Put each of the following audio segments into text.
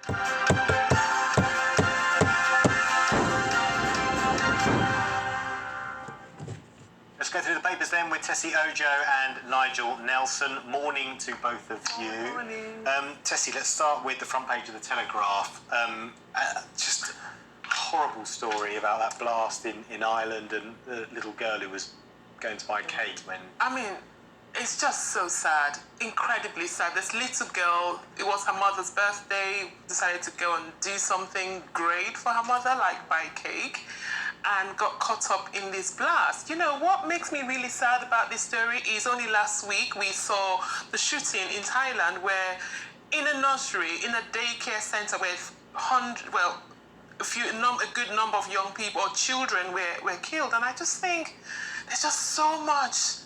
Let's go through the papers then with Tessie Ojo and Nigel Nelson. Morning to both of you. Morning. Tessie, let's start with the front page of the Telegraph. Just a horrible story about that blast in Ireland and the little girl who was going to buy cake when... I mean, it's just so sad, incredibly sad. This little girl, it was her mother's birthday, decided to go and do something great for her mother, like buy cake, and got caught up in this blast. You know, what makes me really sad about this story is only last week we saw the shooting in Thailand where in a nursery, in a daycare center where a good number of young people or children were killed. And I just think there's just so much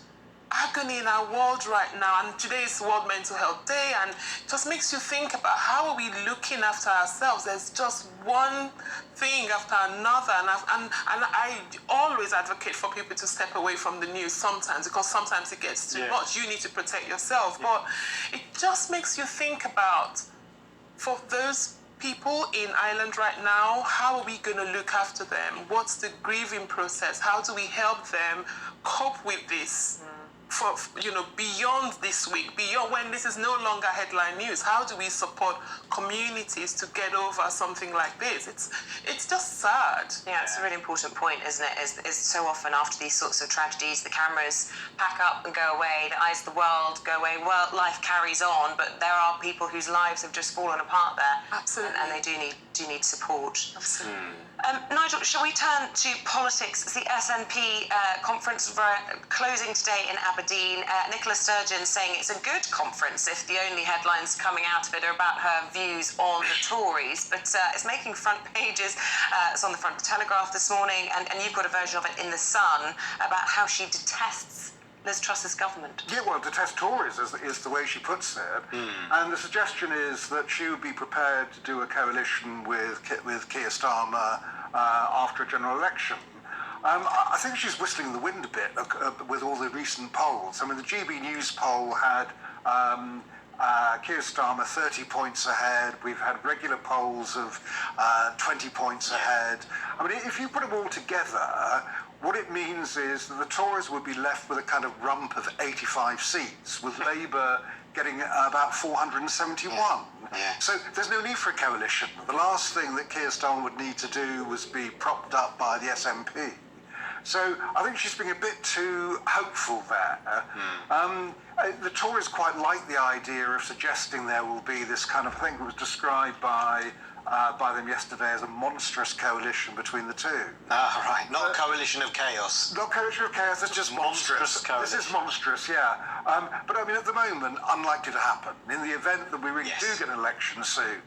agony in our world right now, and today is World Mental Health Day, and it just makes you think about how are we looking after ourselves. There's just one thing after another, and I always advocate for people to step away from the news sometimes, because sometimes it gets too much. You need to protect yourself, but it just makes you think about, for those people in Ireland right now, how are we going to look after them? What's the grieving process? How do we help them cope with this? For, beyond this week, beyond when this is no longer headline news, how do we support communities to get over something like this? It's just sad. Yeah, it's a really important point, isn't it? Is so often after these sorts of tragedies, the cameras pack up and go away, the eyes of the world go away. Well, life carries on, but there are people whose lives have just fallen apart there. Absolutely. And they do need support. Absolutely. Nigel, shall we turn to politics? It's the SNP conference closing today in Aberdeen. Nicola Sturgeon saying it's a good conference if the only headlines coming out of it are about her views on the Tories. But it's making front pages. It's on the front of the Telegraph this morning, and you've got a version of it in The Sun about how she detests Liz Truss's government. Yeah, well, detest Tories is the way she puts it. And the suggestion is that she would be prepared to do a coalition with Keir Starmer after a general election. I think she's whistling the wind a bit with all the recent polls. I mean, the GBNEWS poll had Keir Starmer 30 points ahead. We've had regular polls of 20 points ahead. I mean, if you put them all together, what it means is that the Tories would be left with a kind of rump of 85 seats, with Labour getting about 471. So there's no need for a coalition. The last thing that Keir Starmer would need to do was be propped up by the SNP. So I think she's being a bit too hopeful there. The Tories quite like the idea of suggesting there will be this kind of, I think it was described by them yesterday as a monstrous coalition between the two. Right, not a coalition of chaos. Not coalition of chaos, it's just monstrous. This is monstrous, yeah. But I mean, at the moment, unlikely to happen. In the event that we really do get an election soon,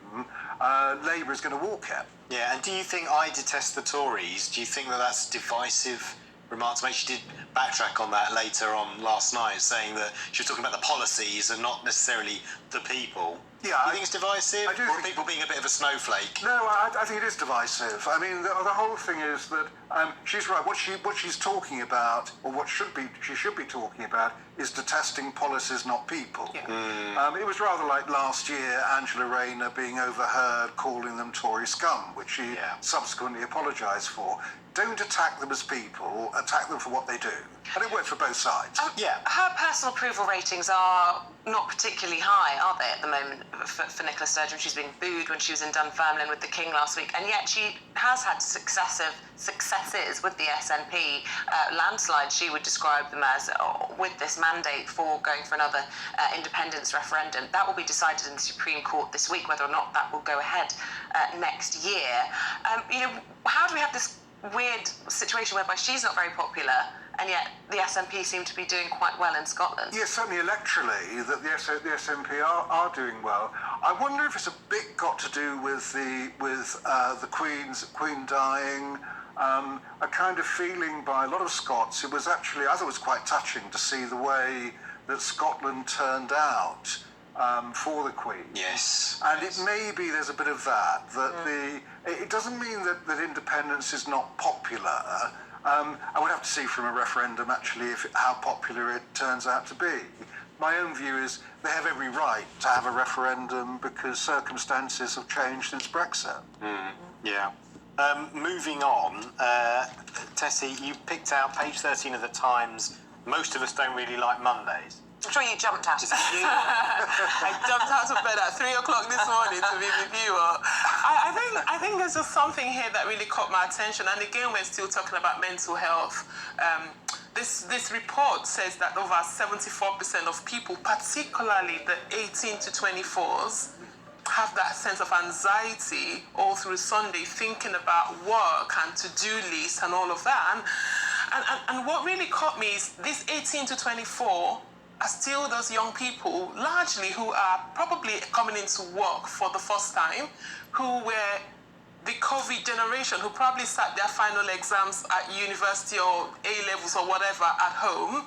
Labour is going to walk it. Yeah, and do you think I detest the Tories? Do you think that that's divisive remark to make? She did backtrack on that later on last night, saying that she was talking about the policies and not necessarily the people. Yeah, do you think it's divisive? I do or think people being a bit of a snowflake? No, I think it is divisive. I mean, the whole thing is that she's right. What she's talking about, or what she should be talking about, is detesting policies, not people. It was rather like last year, Angela Rayner being overheard calling them Tory scum, which she subsequently apologised for. Don't attack them as people, attack them for what they do. And it works for both sides. Her personal approval ratings are not particularly high, are they, at the moment, for Nicola Sturgeon? She's being booed when she was in Dunfermline with the King last week, and yet she has had successive successes with the SNP. Landslides, she would describe them as, with this mandate for going for another independence referendum. That will be decided in the Supreme Court this week, whether or not that will go ahead next year. How do we have this weird situation whereby she's not very popular, and yet the SNP seem to be doing quite well in Scotland? Yes, certainly electorally, that the SNP are doing well. I wonder if it's a bit got to do with the Queen dying. A kind of feeling by a lot of Scots. It was actually, I thought it was quite touching to see the way that Scotland turned out for the Queen. Yes. And it may be there's a bit of that it doesn't mean that independence is not popular. I would have to see from a referendum actually how popular it turns out to be. my own view is they have every right to have a referendum because circumstances have changed since Brexit. Yeah. Moving on, Tessie, you picked out page 13 of the Times. Most of us don't really like Mondays. I'm sure you jumped out of that. I jumped out of bed at 3 o'clock this morning to be with you. I think there's just something here that really caught my attention. And again, we're still talking about mental health. This report says that over 74% of people, particularly the 18 to 24s, have that sense of anxiety all through Sunday, thinking about work and to-do lists and all of that. And what really caught me is this 18 to 24 are still those young people, largely who are probably coming into work for the first time, who were the COVID generation, who probably sat their final exams at university or A-levels or whatever at home.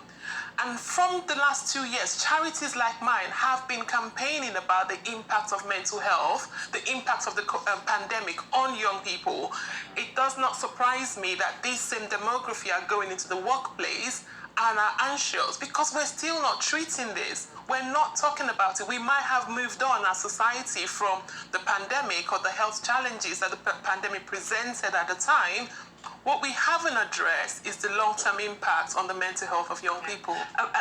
And from the last 2 years, charities like mine have been campaigning about the impact of mental health, the impact of the pandemic on young people. It does not surprise me that this same demography are going into the workplace and are anxious because we're still not treating this. We're not talking about it. We might have moved on as society from the pandemic or the health challenges that the pandemic presented at the time. What we haven't addressed is the long-term impact on the mental health of young people.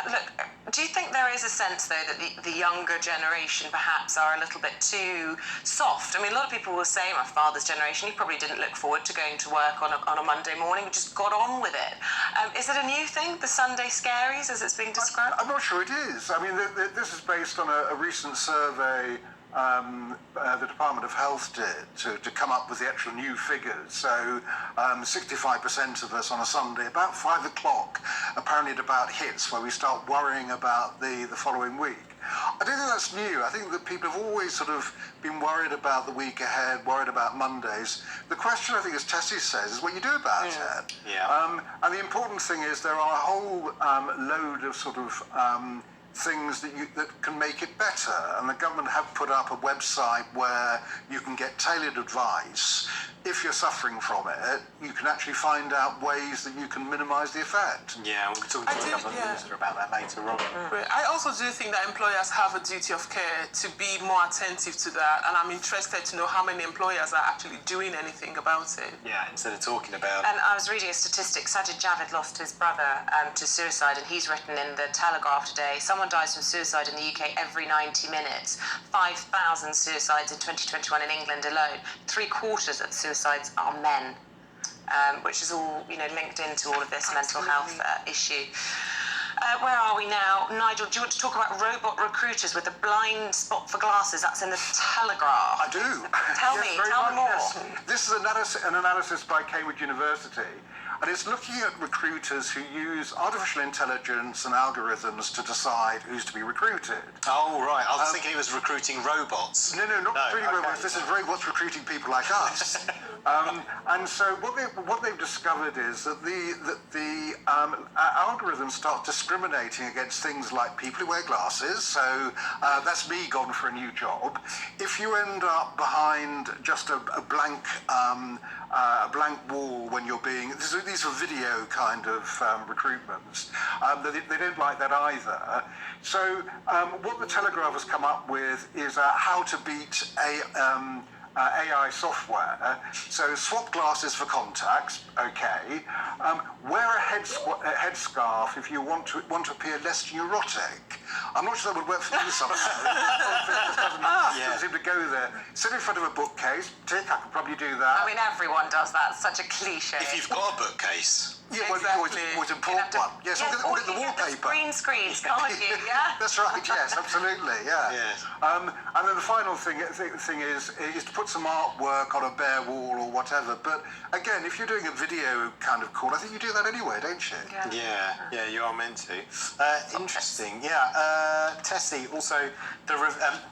Look, do you think there is a sense, though, that the younger generation perhaps are a little bit too soft? I mean, a lot of people will say, my father's generation, he probably didn't look forward to going to work on a Monday morning, just got on with it. Is it a new thing, the Sunday scaries, as it's being described? I'm not sure it is. I mean, this is based on a recent survey the Department of Health did to come up with the actual new figures. So 65% of us on a Sunday, about 5 o'clock, apparently it about hits where we start worrying about the following week. I don't think that's new. I think that people have always sort of been worried about the week ahead, worried about Mondays. The question, I think, as Tessie says, is what you do about it. Yeah. And the important thing is there are a whole load of sort of things that can make it better, and the government have put up a website where you can get tailored advice. If you're suffering from it, you can actually find out ways that you can minimise the effect. Yeah, we'll be talking to the government minister about that later on. I also do think that employers have a duty of care to be more attentive to that, and I'm interested to know how many employers are actually doing anything about it. Yeah, instead of talking about it. And I was reading a statistic. Sajid Javid lost his brother to suicide, and he's written in the Telegraph today, someone dies from suicide in the UK every 90 minutes. 5,000 suicides in 2021 in England alone. 3/4 of suicides are men, which is all linked into all of this mental health issue. Where are we now? Nigel, do you want to talk about robot recruiters with a blind spot for glasses? That's in the Telegraph. I do. Tell me more. Yes. This is an analysis by Cambridge University, and it's looking at recruiters who use artificial intelligence and algorithms to decide who's to be recruited. Oh, right. I was thinking it was recruiting robots. No, not recruiting robots. This is robots recruiting people like us. And so what they've discovered is that the algorithms start discriminating against things like people who wear glasses. So that's me gone for a new job. If you end up behind just a blank wall when you're being... These are video kind of recruitments. They don't like that either. So what the Telegraph has come up with is how to beat AI software. So swap glasses for contacts, okay. Wear a headscarf if you want to appear less neurotic. I'm not sure that would work for you sometimes. Doesn't seem to go there. Sit in front of a bookcase. I could probably do that. I mean, everyone does that. It's such a cliche. If you've got a bookcase. Yeah, well, you always import one. Yes, or get the wallpaper. Green screens, can't you? Yeah. That's right. Yes, absolutely. Yeah. Yes. And then the final thing is to put some artwork on a bare wall or whatever. But again, if you're doing a video kind of call, I think you do that anyway, don't you? Yeah, you are meant to. Interesting. Yeah. Tessie, also the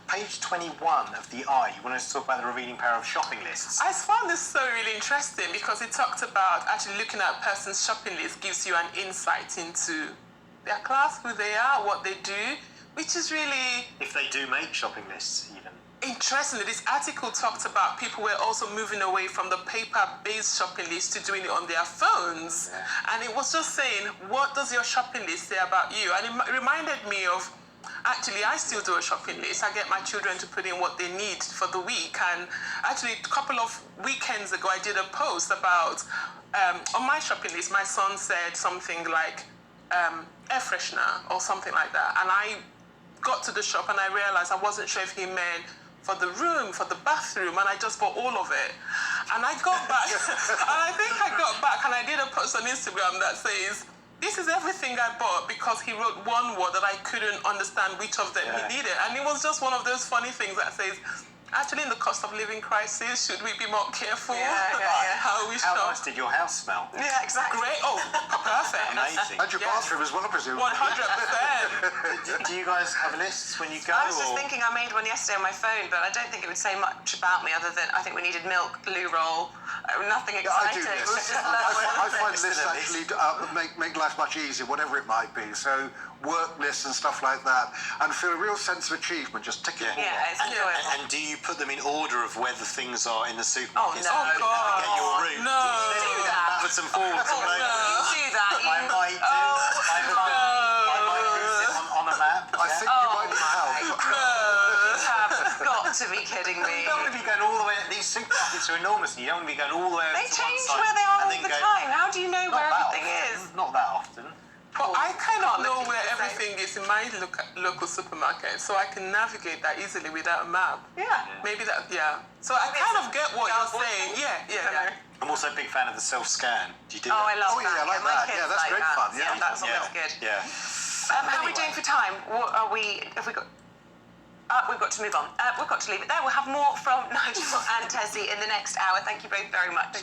page 21 of the Eye. You want us to talk about the revealing power of shopping lists? I found this so really interesting because it talked about actually looking at a person's shopping list gives you an insight into their class, who they are, what they do, which is really... If they do make shopping lists, even. Interestingly, this article talked about people were also moving away from the paper-based shopping list to doing it on their phones. Yeah. And it was just saying, what does your shopping list say about you? And it reminded me of actually, I still do a shopping list. I get my children to put in what they need for the week. And actually, a couple of weekends ago, I did a post about, on my shopping list, my son said something like air freshener or something like that. And I got to the shop and I realized I wasn't sure if he meant for the room, for the bathroom, and I just bought all of it. And I got back, and I think I got back and I did a post on Instagram that says, this is everything I bought, because he wrote one word that I couldn't understand which of them he needed. And it was just one of those funny things that says, actually, in the cost of living crisis, should we be more careful how we shop? How nice did your house smell? Yeah, exactly. Great. Oh, perfect. Amazing. And your bathroom as well, I presume. 100%. Do you guys have lists when you go? I was just thinking I made one yesterday on my phone, but I don't think it would say much about me other than I think we needed milk, loo roll, nothing exciting. I do It was this. just I find List lists of actually make life much easier, whatever it might be. So work lists and stuff like that, and feel a real sense of achievement just ticking them all Yeah, it's enjoyable. And do you put them in order of where the things are in the supermarket? Oh, no. Oh, God. Get your route. No. Do that. Backwards and forwards. Oh, no. You do that. I might do. I might use it on a map. I think you might need help. You have got to be kidding me. You don't want to be going all the way. These supermarkets are enormous, and you don't want to be going all the way over They to one change side where they are and all then the go, time. How do you know where Not that everything often. is? Not that often. But I kind of know looking where the same. everything is in my local supermarket, so I can navigate that easily without a map. Yeah. Maybe that, So I kind of get what you're saying. Yeah. I'm also a big fan of the self-scan. Do you do Oh, that? I love Oh, yeah, that. I like my that. kids Yeah, that's like great that. fun. Yeah, that's always good. Yeah. How are we doing for time? What are we? Have we got? We've got to move on. We've got to leave it there. We'll have more from Nigel and Tessie in the next hour. Thank you both very much.